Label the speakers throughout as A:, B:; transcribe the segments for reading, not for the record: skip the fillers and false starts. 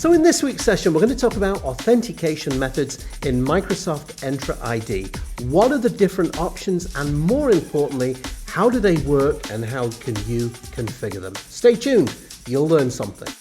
A: So in this week's session, we're going to talk about authentication methods in Microsoft Entra ID. What are the different options, and more importantly, how do they work and how can you configure them? Stay tuned, you'll learn something.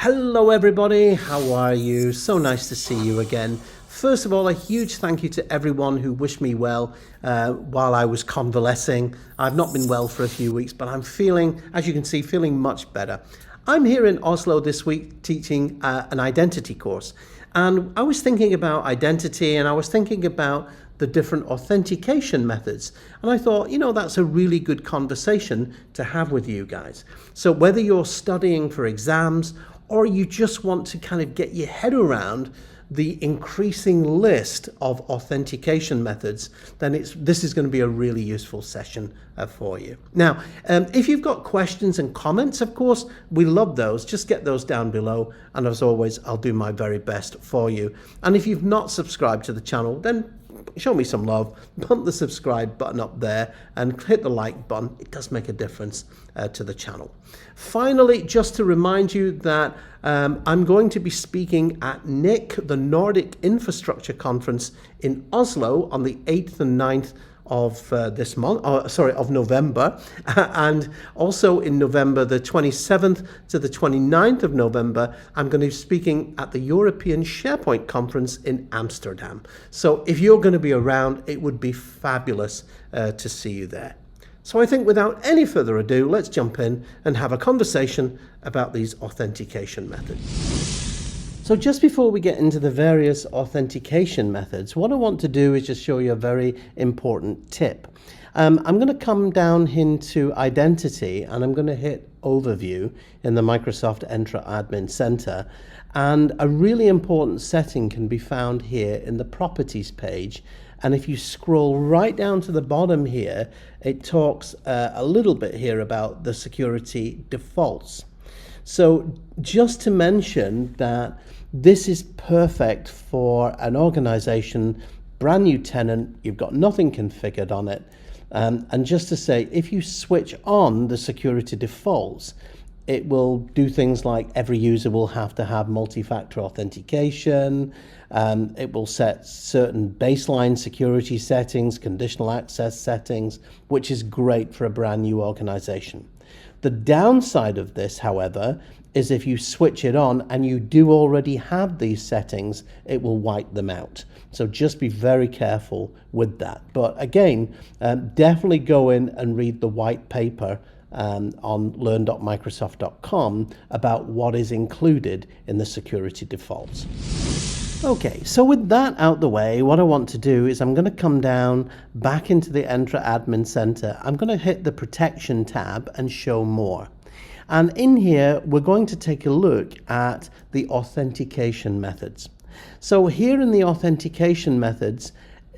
A: Hello everybody, how are you? So nice to see you again. First of all, a huge thank you to everyone who wished me well while I was convalescing. I've not been well for a few weeks, but I'm feeling, as you can see, feeling much better. I'm here in Oslo this week teaching an identity course. And I was thinking about identity, and I was thinking about the different authentication methods. And I thought, that's a really good conversation to have with you guys. So whether you're studying for exams or you just want to kind of get your head around the increasing list of authentication methods, then this is going to be a really useful session for you. Now, if you've got questions and comments, of course, we love those. Just get those down below. And as always, I'll do my very best for you. And if you've not subscribed to the channel, then show me some love, pump the subscribe button up there and hit the like button. It does make a difference to the channel. Finally, just to remind you that I'm going to be speaking at NIC, the Nordic Infrastructure Conference in Oslo on the 8th and 9th of this month, of November, and also in November, the 27th to the 29th of November, I'm going to be speaking at the European SharePoint Conference in Amsterdam. So if you're going to be around, it would be fabulous to see you there. So I think without any further ado, let's jump in and have a conversation about these authentication methods. So just before we get into the various authentication methods, what I want to do is just show you a very important tip. I'm going to come down into Identity and I'm going to hit Overview in the Microsoft Entra Admin Center. And a really important setting can be found here in the Properties page. And if you scroll right down to the bottom here, it talks a little bit here about the security defaults. So just to mention that this is perfect for an organization, brand new tenant, you've got nothing configured on it. And just to say, if you switch on the security defaults, it will do things like every user will have to have multi-factor authentication. It will set certain baseline security settings, conditional access settings, which is great for a brand new organization. The downside of this, however, is if you switch it on and you do already have these settings, it will wipe them out. So just be very careful with that. But again, definitely go in and read the white paper on learn.microsoft.com about what is included in the security defaults. Okay, so with that out the way, what I want to do is I'm going to come down back into the Entra Admin Center. I'm going to hit the Protection tab and show more. And in here, we're going to take a look at the authentication methods. So here in the authentication methods,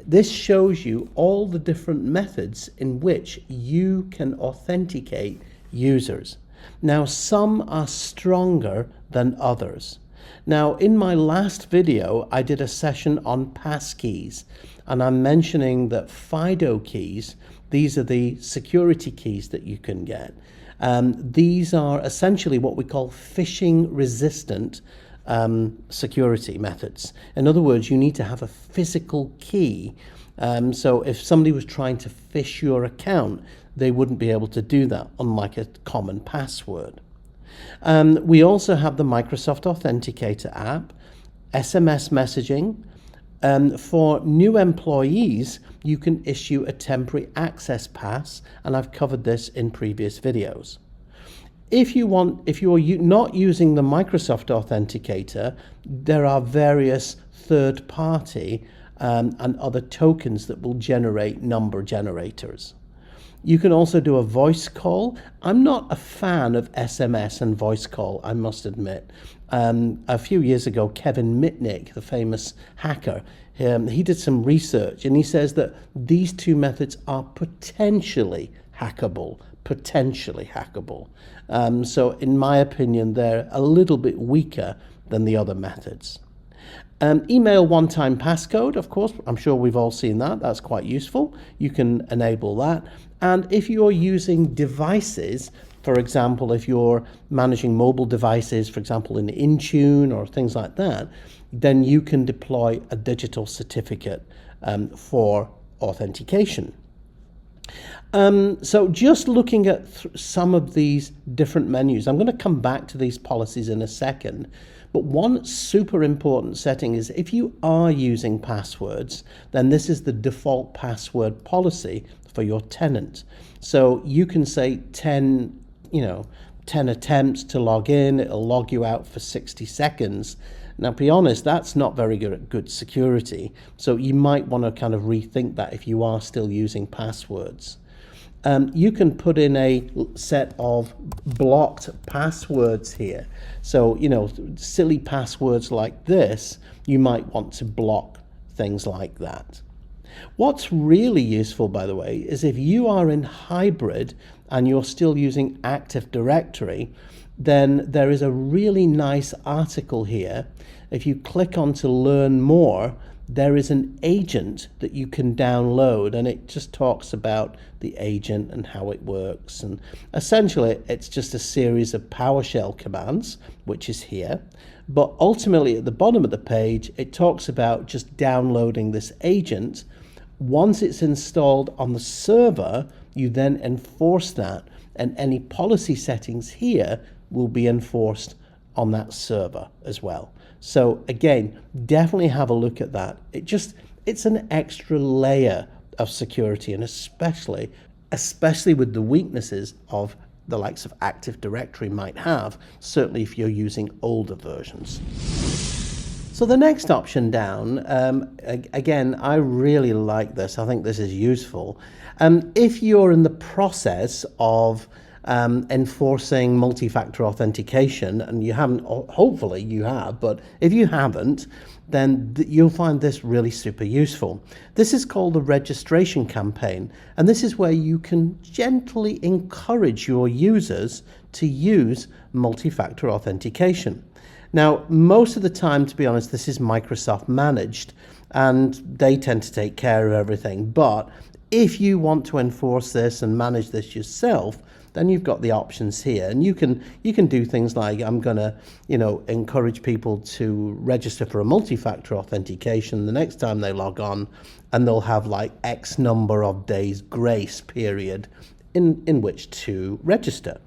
A: this shows you all the different methods in which you can authenticate users. Now, some are stronger than others. Now, in my last video, I did a session on passkeys, and I'm mentioning that FIDO keys, these are the security keys that you can get. These are essentially what we call phishing resistant security methods. In other words, you need to have a physical key. So if somebody was trying to phish your account, they wouldn't be able to do that, unlike a common password. We also have the Microsoft Authenticator app, SMS messaging. For new employees, you can issue a temporary access pass, and I've covered this in previous videos. If you're not using the Microsoft Authenticator, there are various third-party and other tokens that will generate number generators. You can also do a voice call. I'm not a fan of SMS and voice call, I must admit. A few years ago, Kevin Mitnick, the famous hacker, he did some research and he says that these two methods are potentially hackable. So in my opinion, they're a little bit weaker than the other methods. Email one-time passcode, of course, I'm sure we've all seen that. That's quite useful. You can enable that. And if you're using devices, for example, if you're managing mobile devices, for example, in Intune or things like that, then you can deploy a digital certificate for authentication. So just looking at some of these different menus, I'm going to come back to these policies in a second. But one super important setting is if you are using passwords, then this is the default password policy for your tenant. So you can say 10 attempts to log in, it'll log you out for 60 seconds. Now, to be honest, that's not very good security. So you might want to kind of rethink that if you are still using passwords. You can put in a set of blocked passwords here. So, silly passwords like this, you might want to block things like that. What's really useful, by the way, is if you are in hybrid and you're still using Active Directory, then there is a really nice article here. If you click on to learn more, there is an agent that you can download, and it just talks about the agent and how it works. And essentially, it's just a series of PowerShell commands, which is here. But ultimately, at the bottom of the page, it talks about just downloading this agent. Once it's installed on the server, you then enforce that, and any policy settings here will be enforced on that server as well. So again, definitely have a look at that. It's an extra layer of security, and especially with the weaknesses of the likes of Active Directory might have, certainly if you're using older versions. So the next option down, again, I really like this. I think this is useful. If you're in the process of enforcing multi-factor authentication, and you haven't, hopefully you have, but if you haven't, then you'll find this really super useful. This is called the registration campaign, and this is where you can gently encourage your users to use multi-factor authentication. Now, most of the time, to be honest, this is Microsoft managed, and they tend to take care of everything. But if you want to enforce this and manage this yourself, then you've got the options here, and you can do things like, I'm gonna encourage people to register for a multi-factor authentication the next time they log on, and they'll have like X number of days grace period in which to register.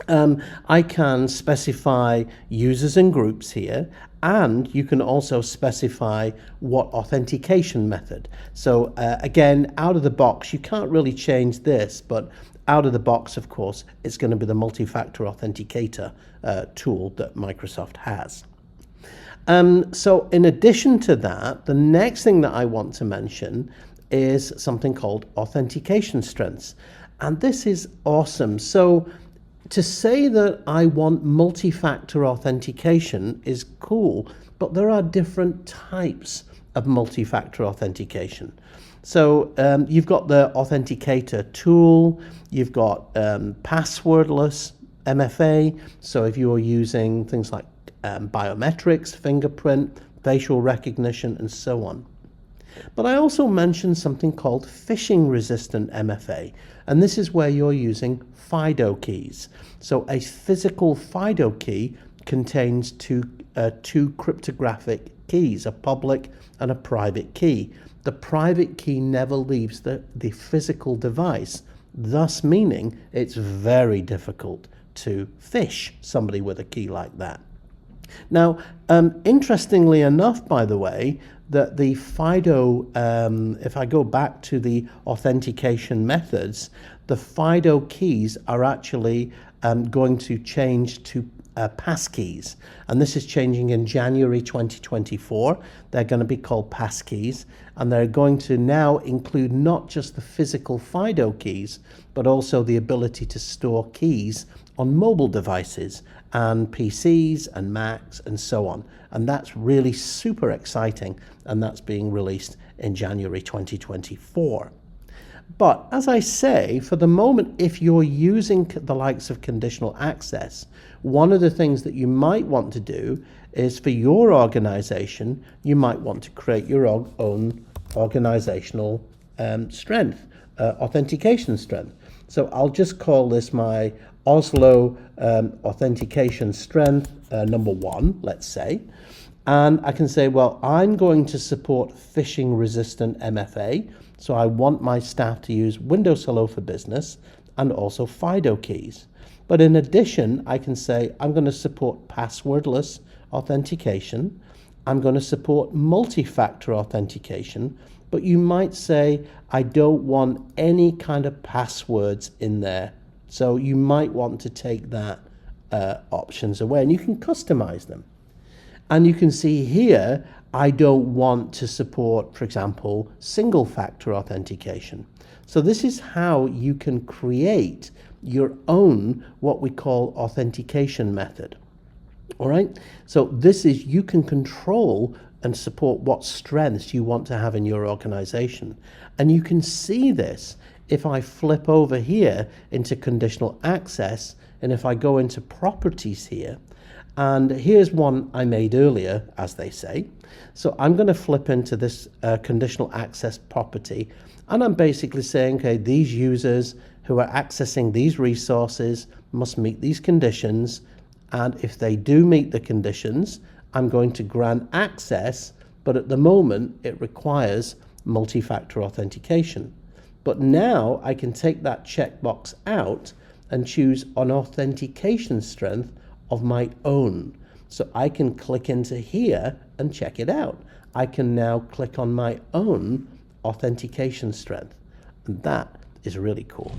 A: I can specify users and groups here, and you can also specify what authentication method. So again, out of the box, you can't really change this, but out of the box, of course, it's going to be the multi-factor authenticator tool that Microsoft has. So in addition to that, the next thing that I want to mention is something called authentication strengths. And this is awesome. So to say that I want multi-factor authentication is cool, but there are different types of multi-factor authentication. So you've got the authenticator tool, you've got passwordless MFA. So if you're using things like biometrics, fingerprint, facial recognition, and so on. But I also mentioned something called phishing resistant MFA, and this is where you're using FIDO keys. So a physical FIDO key contains two cryptographic keys, a public and a private key. The private key never leaves the physical device, thus meaning it's very difficult to phish somebody with a key like that. Now, interestingly enough, by the way, that the FIDO, if I go back to the authentication methods, the FIDO keys are actually going to change to passkeys, and this is changing in January 2024. They're going to be called passkeys, and they're going to now include not just the physical FIDO keys, but also the ability to store keys on mobile devices and PCs and Macs and so on. And that's really super exciting, and that's being released in January 2024. But as I say, for the moment, if you're using the likes of conditional access, one of the things that you might want to do is for your organization, you might want to create your own organizational strength, authentication strength. So I'll just call this my Oslo authentication strength number 1, let's say. And I can say, well, I'm going to support phishing resistant MFA. So I want my staff to use Windows Hello for Business and also FIDO keys. But in addition, I can say I'm going to support passwordless authentication. I'm going to support multi-factor authentication. But you might say, I don't want any kind of passwords in there. So you might want to take that options away, and you can customize them. And you can see here, I don't want to support, for example, single factor authentication. So this is how you can create your own, what we call authentication method. All right. So this is, you can control and support what strengths you want to have in your organization. And you can see this if I flip over here into conditional access, and if I go into properties here, and here's one I made earlier, as they say. So I'm going to flip into this conditional access property, and I'm basically saying, okay, these users who are accessing these resources must meet these conditions, and if they do meet the conditions, I'm going to grant access, but at the moment it requires multi-factor authentication. But now I can take that checkbox out and choose an authentication strength of my own. So I can click into here and check it out. I can now click on my own authentication strength, and that is really cool.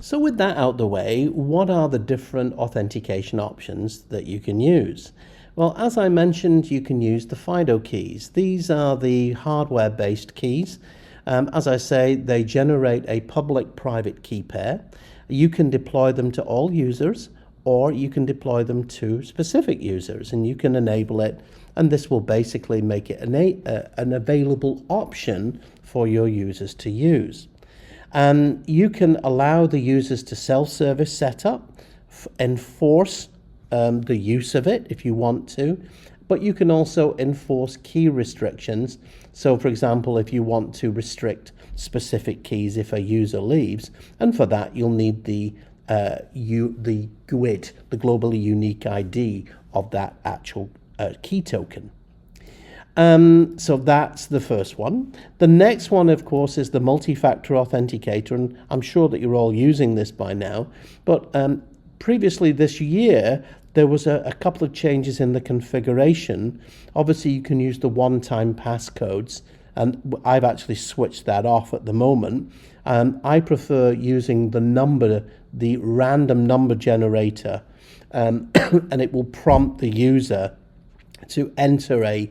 A: So with that out the way, what are the different authentication options that you can use? Well, as I mentioned, you can use the FIDO keys. These are the hardware-based keys. As I say, they generate a public-private key pair. You can deploy them to all users, or you can deploy them to specific users, and you can enable it, and this will basically make it an available option for your users to use. You can allow the users to self-service setup, enforce the use of it if you want to, but you can also enforce key restrictions. So for example, if you want to restrict specific keys if a user leaves, and for that you'll need the GUID, the globally unique ID of that actual key token. So that's the first one. The next one, of course, is the multi-factor authenticator, and I'm sure that you're all using this by now. But previously this year, there was a couple of changes in the configuration. Obviously, you can use the one-time passcodes, and I've actually switched that off at the moment. I prefer using the random number generator, and it will prompt the user to enter a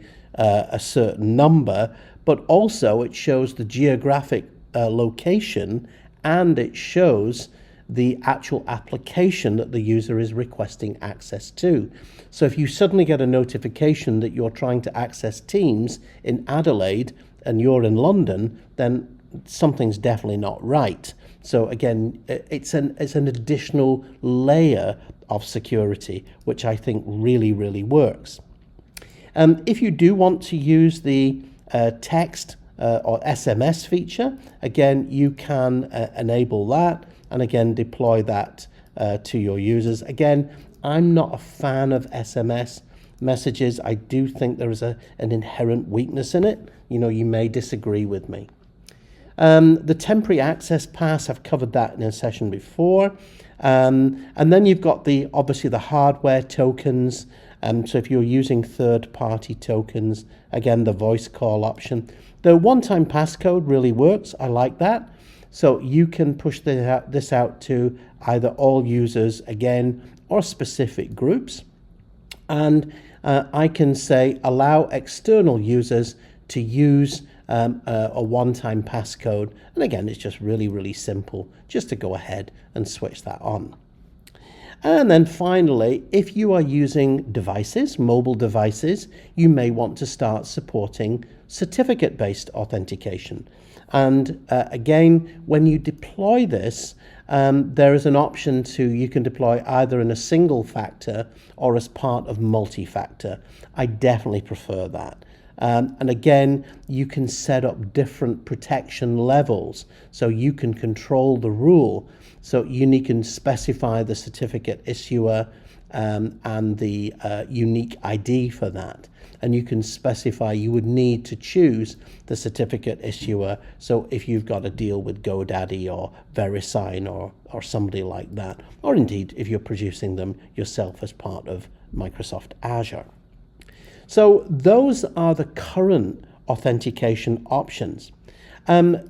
A: certain number, but also it shows the geographic location, and it shows the actual application that the user is requesting access to. So if you suddenly get a notification that you're trying to access Teams in Adelaide and you're in London, then something's definitely not right. So again, it's an additional layer of security, which I think really, really works. If you do want to use the text or SMS feature, again, you can enable that, and again, deploy that to your users. Again, I'm not a fan of SMS messages. I do think there is an inherent weakness in it. You may disagree with me. The temporary access pass, I've covered that in a session before. And then you've got obviously the hardware tokens. So if you're using third-party tokens, again, the voice call option. The one-time passcode really works. I like that. So you can push this out to either all users again or specific groups. And I can say allow external users to use a one-time passcode. And again, it's just really, really simple just to go ahead and switch that on. And then finally, if you are using devices, mobile devices, you may want to start supporting certificate-based authentication. And again, when you deploy this, there is an option you can deploy either in a single factor or as part of multi-factor. I definitely prefer that. And again, you can set up different protection levels, so you can control the rule. So you can specify the certificate issuer and the unique ID for that. And you can specify, you would need to choose the certificate issuer. So if you've got a deal with GoDaddy or VeriSign or somebody like that, or indeed if you're producing them yourself as part of Microsoft Azure. So those are the current authentication options.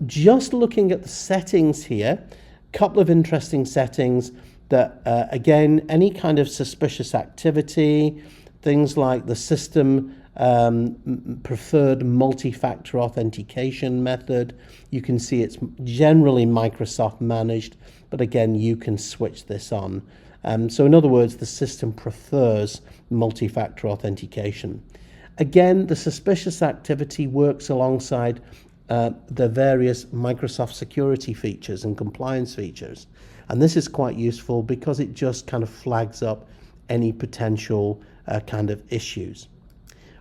A: Just looking at the settings here, a couple of interesting settings that, again, any kind of suspicious activity, things like the system preferred multi-factor authentication method. You can see it's generally Microsoft managed, but again, you can switch this on. So in other words, the system prefers multi-factor authentication. Again, the suspicious activity works alongside the various Microsoft security features and compliance features. And this is quite useful because it just kind of flags up any potential kind of issues.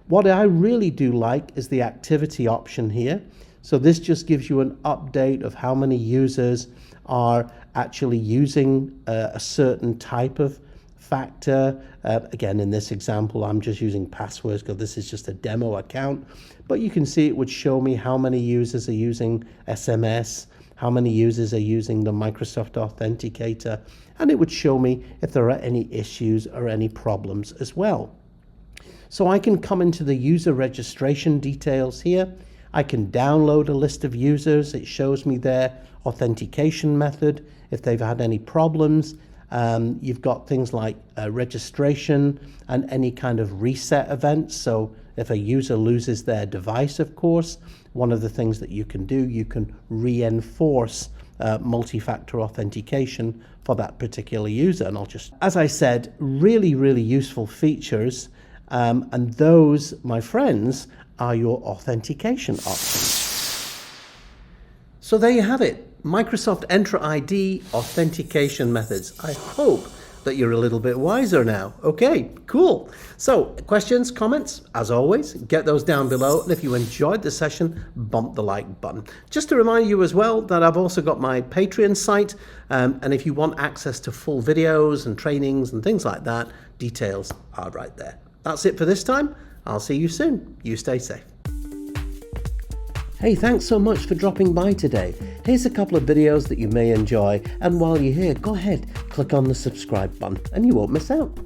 A: What I really do like is the activity option here. So this just gives you an update of how many users are actually using a certain type of factor. Again, in this example, I'm just using passwords because this is just a demo account. But you can see it would show me how many users are using SMS, how many users are using the Microsoft Authenticator, and it would show me if there are any issues or any problems as well. So I can come into the user registration details here. I can download a list of users. It shows me their authentication method, if they've had any problems. You've got things like registration and any kind of reset events. So if a user loses their device, of course, one of the things that you can do, you can reinforce multi-factor authentication for that particular user. And I'll just, as I said, really, really useful features. And those, my friends, are your authentication options. So there you have it. Microsoft Entra ID authentication methods. I hope that you're a little bit wiser now. Okay, cool. So questions, comments, as always, get those down below. And if you enjoyed the session, bump the like button. Just to remind you as well that I've also got my Patreon site. And if you want access to full videos and trainings and things like that, details are right there. That's it for this time. I'll see you soon. You stay safe. Hey, thanks so much for dropping by today. Here's a couple of videos that you may enjoy, and while you're here, go ahead, click on the subscribe button and you won't miss out.